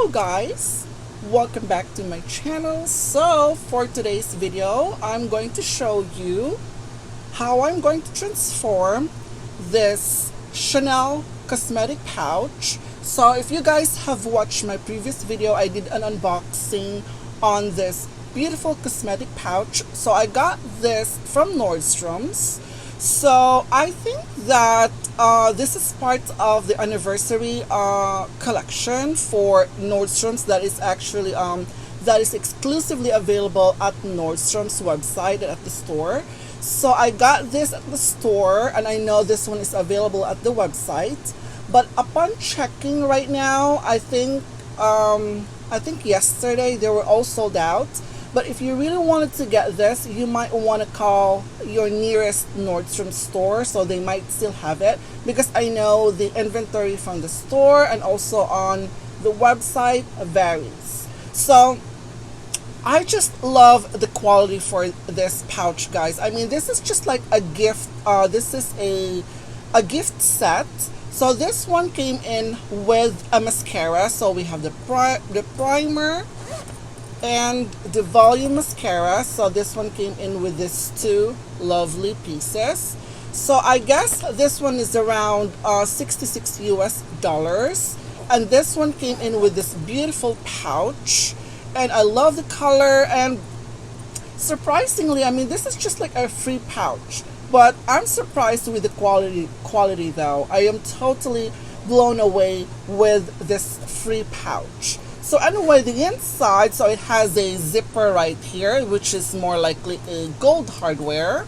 Hello guys, welcome back to my channel. So for today's video, I'm going to show you how I'm going to transform this Chanel cosmetic pouch. So if you guys have watched my previous video, I did an unboxing on this beautiful cosmetic pouch. So I got this from Nordstrom's. So I think that this is part of the anniversary collection for Nordstrom's that is actually that is exclusively available at Nordstrom's website and at the store. So I got this at the store, and I know this one is available at the website. But upon checking right now, I think yesterday they were all sold out. But if you really wanted to get this, you might want to call your nearest Nordstrom store, so they might still have it, because I know the inventory from the store and also on the website varies. So I just love the quality for this pouch, guys. I mean, this is just like a gift. This is a gift set. So this one came in with a mascara. So we have the primer and the volume mascara. So this one came in with these two lovely pieces. So I guess this one is around $66 US, and this one came in with this beautiful pouch, and I love the color. And surprisingly, I mean, this is just like a free pouch, but I'm surprised with the quality though. I am totally blown away with this free pouch. So anyway, the inside, so it has a zipper right here, which is more likely a gold hardware.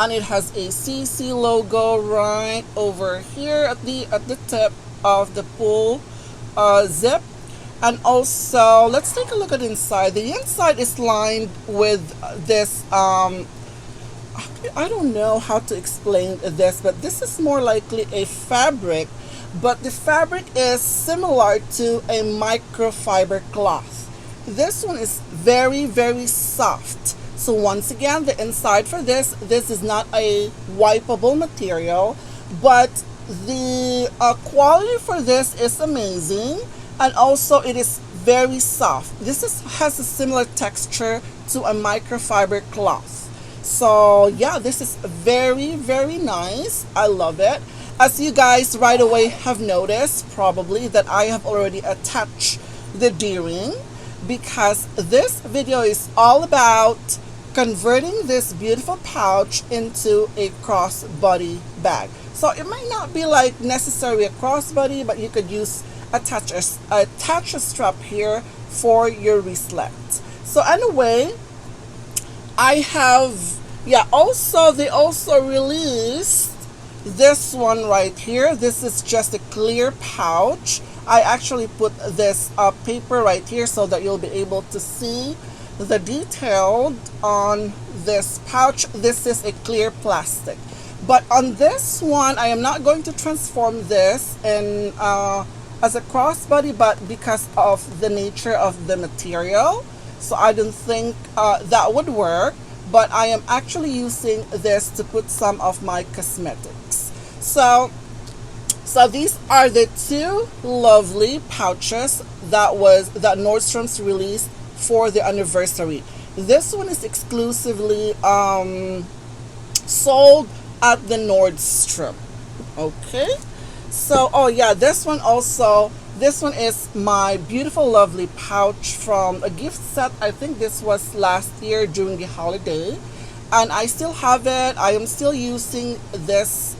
And it has a CC logo right over here at the tip of the pull zip. And also, let's take a look at inside. The inside is lined with this, I don't know how to explain this, but this is more likely a fabric. But the fabric is similar to a microfiber cloth. This one is very, very soft. So once again, the inside for this is not a wipeable material, but the quality for this is amazing, and also it is very soft. This has a similar texture to a microfiber cloth. So yeah, this is very, very nice. I love it. As you guys right away have noticed probably that I have already attached the D-ring, because this video is all about converting this beautiful pouch into a crossbody bag. So it might not be like necessarily a crossbody, but you could attach a strap here for your wristlet. So anyway, I have, yeah, also they also released this one right here. This is just a clear pouch. I actually put this paper right here so that you'll be able to see the detail on this pouch. This is a clear plastic. But on this one, I am not going to transform this in as a crossbody, but because of the nature of the material, so I don't think that would work. But I am actually using this to put some of my cosmetics. So these are the two lovely pouches that Nordstrom's released for the anniversary. This one is exclusively sold at the Nordstrom. Okay. So oh yeah, this one is my beautiful lovely pouch from a gift set. I think this was last year during the holiday, and I still have it. I am still using this,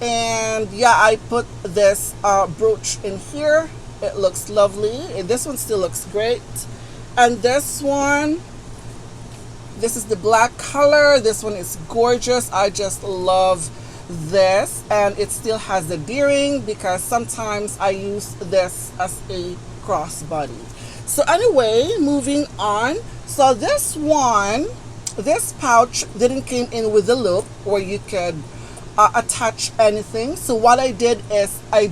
and yeah, I put this brooch in here. It looks lovely. This one still looks great. And this one, this is the black color. This one is gorgeous. I just love this, and it still has the D-ring because sometimes I use this as a crossbody. So anyway, moving on. So this pouch didn't came in with a loop where you could attach anything. So what I did is I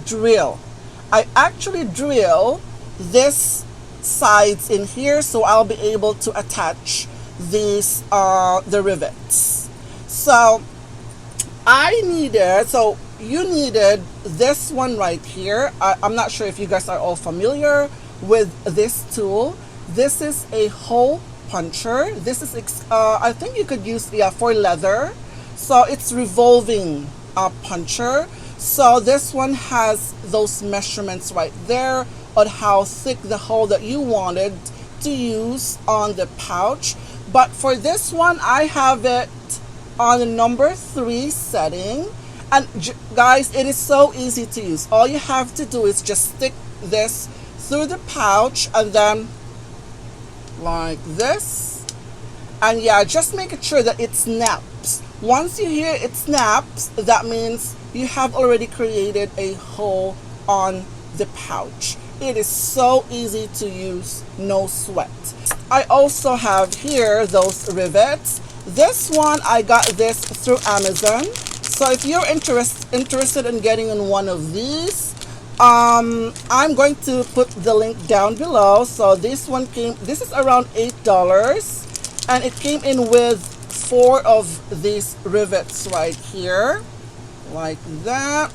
actually drill this sides in here, so I'll be able to attach these the rivets. So I needed, so you needed this one right here. I'm not sure if you guys are all familiar with this tool. This is a hole puncher. This is I think you could use, yeah, for leather. So it's revolving puncher. So this one has those measurements right there on how thick the hole that you wanted to use on the pouch. But for this one, I have it on the number 3 setting. And guys, it is so easy to use. All you have to do is just stick this through the pouch and then like this. And yeah, just making sure that it snaps. Once you hear it snaps, that means you have already created a hole on the pouch. It is so easy to use, no sweat. I also have here those rivets. This one, I got this through Amazon. So if you're interested in getting in one of these, I'm going to put the link down below. So this one this is around $8, and it came in with 4 of these rivets right here, like that.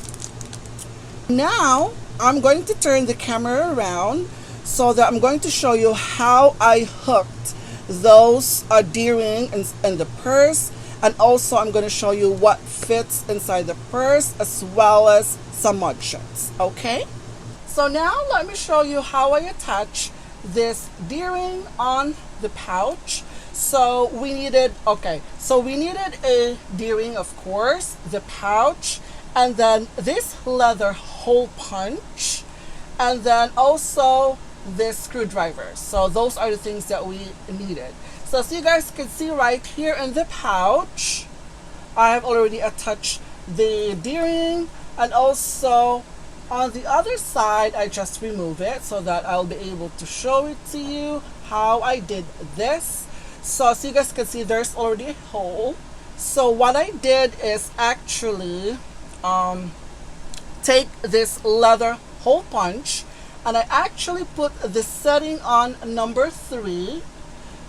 Now, I'm going to turn the camera around so that I'm going to show you how I hooked those D-ring in the purse, and also I'm going to show you what fits inside the purse as well as some mud shots. Okay, so now let me show you how I attach this D-ring on the pouch. So we needed a D-ring, of course, the pouch, and then this leather hole punch, and then also this screwdriver. So those are the things that we needed. So as you guys can see right here in the pouch, I have already attached the D-ring, and also on the other side I just remove it so that I'll be able to show it to you how I did this. So as you guys can see, there's already a hole. So what I did is actually take this leather hole punch, and I actually put the setting on number 3.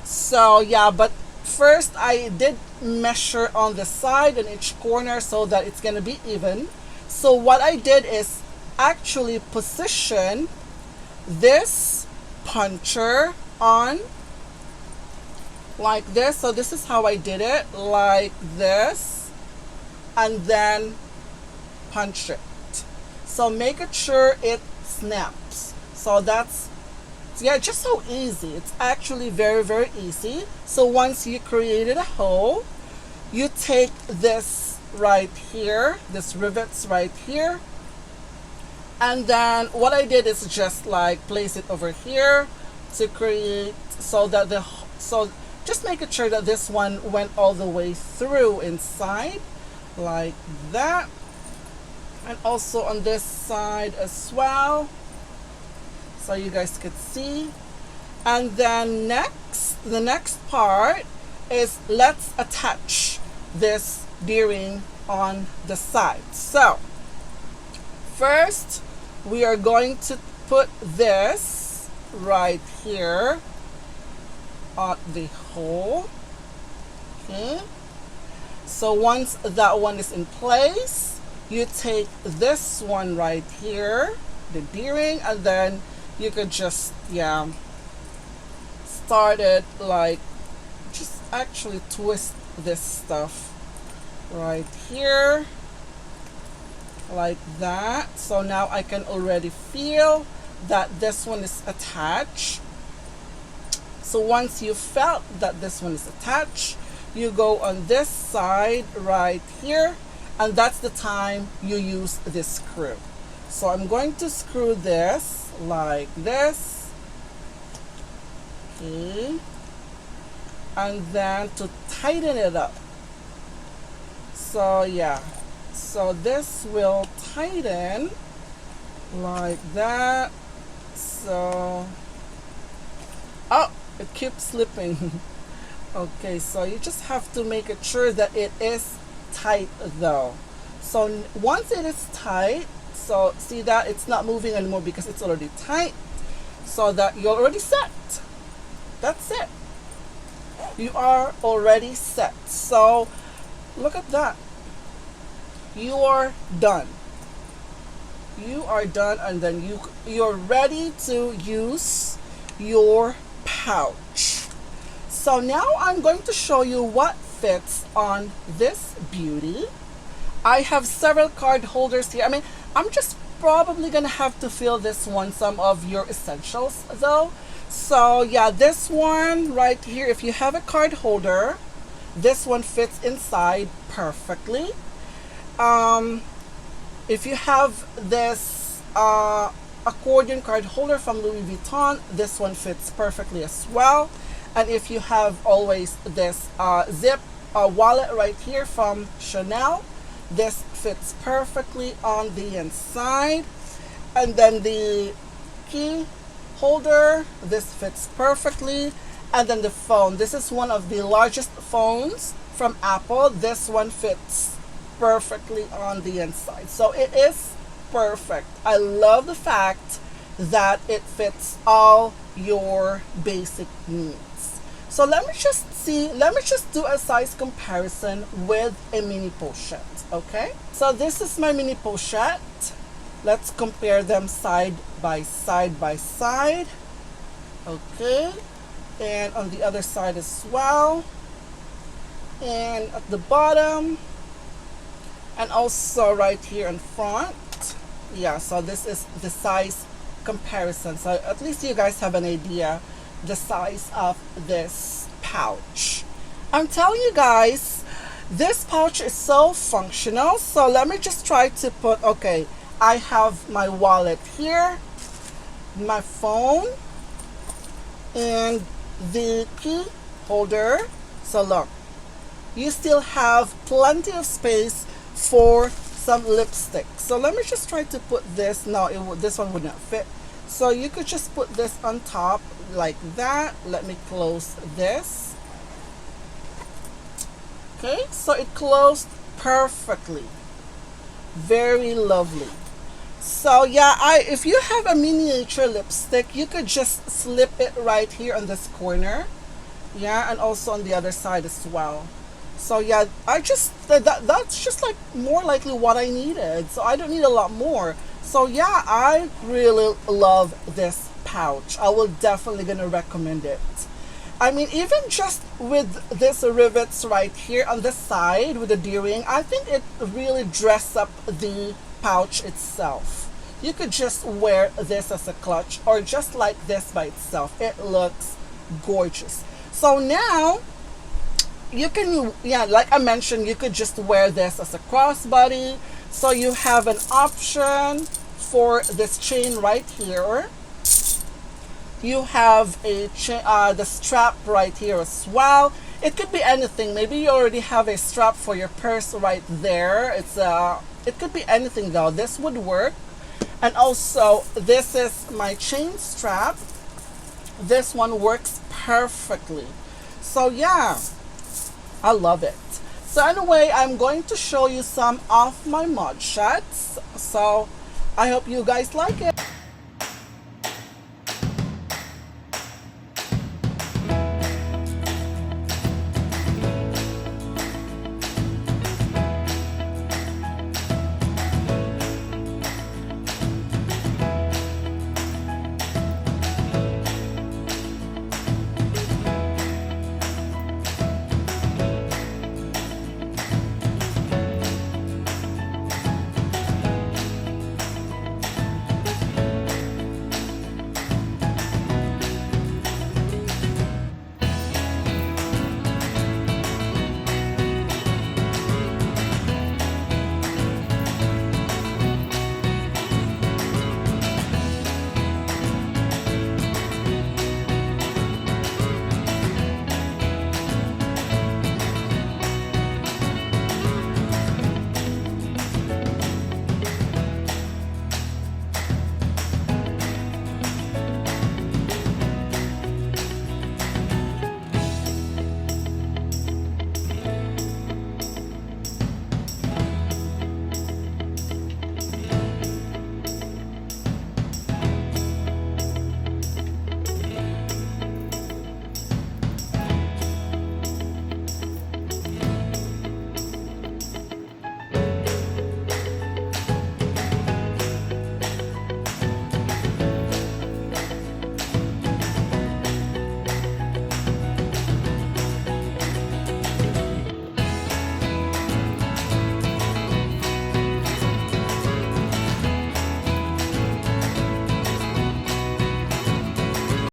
So yeah, but first I did measure on the side and each corner so that it's gonna be even. So what I did is actually position this puncher on like this. So this is how I did it, like this, and then punch it. So make sure it snaps. So that's, yeah, just so easy. It's actually very, very easy. So once you created a hole, you take this right here, this rivets right here, and then what I did is just like place it over here to create, so that just making sure that this one went all the way through inside, like that, and also on this side as well, so you guys could see. And then the next part is, let's attach this D-ring on the side. So first we are going to put this right here on the hole. Okay, so once that one is in place, you take this one right here, the D-ring, and then you could just, yeah, start it like, just actually twist this stuff right here like that. So now I can already feel that this one is attached. So once you felt that this one is attached, you go on this side right here, and that's the time you use this screw. So I'm going to screw this like this, okay, and then to tighten it up. So yeah, so this will tighten like that. So, oh, it keeps slipping. Okay, so you just have to make it sure that it is tight though. So once it is tight, so see that it's not moving anymore because it's already tight, so that you're already set. That's it. You are already set. So look at that. you are done. You are done, and then you're ready to use your pouch. So now I'm going to show you what fits on this beauty. I have several card holders here. I mean, I'm just probably gonna have to fill this one some of your essentials though. So yeah, this one right here, if you have a card holder, this one fits inside perfectly. If you have this accordion card holder from Louis Vuitton, this one fits perfectly as well. And if you have always this zip wallet right here from Chanel, this fits perfectly on the inside. And then the key holder, this fits perfectly. And then the phone, this is one of the largest phones from Apple. This one fits perfectly on the inside. So it is perfect. I love the fact that it fits all your basic needs. So let me just do a size comparison with a mini pochette, okay? So this is my mini pochette. Let's compare them side by side. Okay. And on the other side as well. And at the bottom. And also right here in front. Yeah, so this is the size comparison. So at least you guys have an idea the size of this pouch. I'm telling you guys, this pouch is so functional. So let me just try to put, okay, I have my wallet here, my phone, and the key holder. So look, you still have plenty of space for some lipstick. So let me just try to put this. No, this one would not fit. So you could just put this on top like that. Let me close this. Okay, so it closed perfectly. Very lovely. So yeah, if you have a miniature lipstick, you could just slip it right here on this corner. Yeah, and also on the other side as well. So yeah, that's just like more likely what I needed. So I don't need a lot more. So yeah, I really love this pouch. I will definitely gonna recommend it. I mean, even just with this rivets right here on the side with the D-ring, I think it really dressed up the pouch itself. You could just wear this as a clutch or just like this by itself. It looks gorgeous. So now you can, yeah, like I mentioned, you could just wear this as a crossbody. So you have an option for this chain right here. You have a the strap right here as well. It could be anything. Maybe you already have a strap for your purse right there. It could be anything though. This would work. And also, this is my chain strap. This one works perfectly. So yeah, I love it. So anyway, I'm going to show you some of my mud shots. So I hope you guys like it.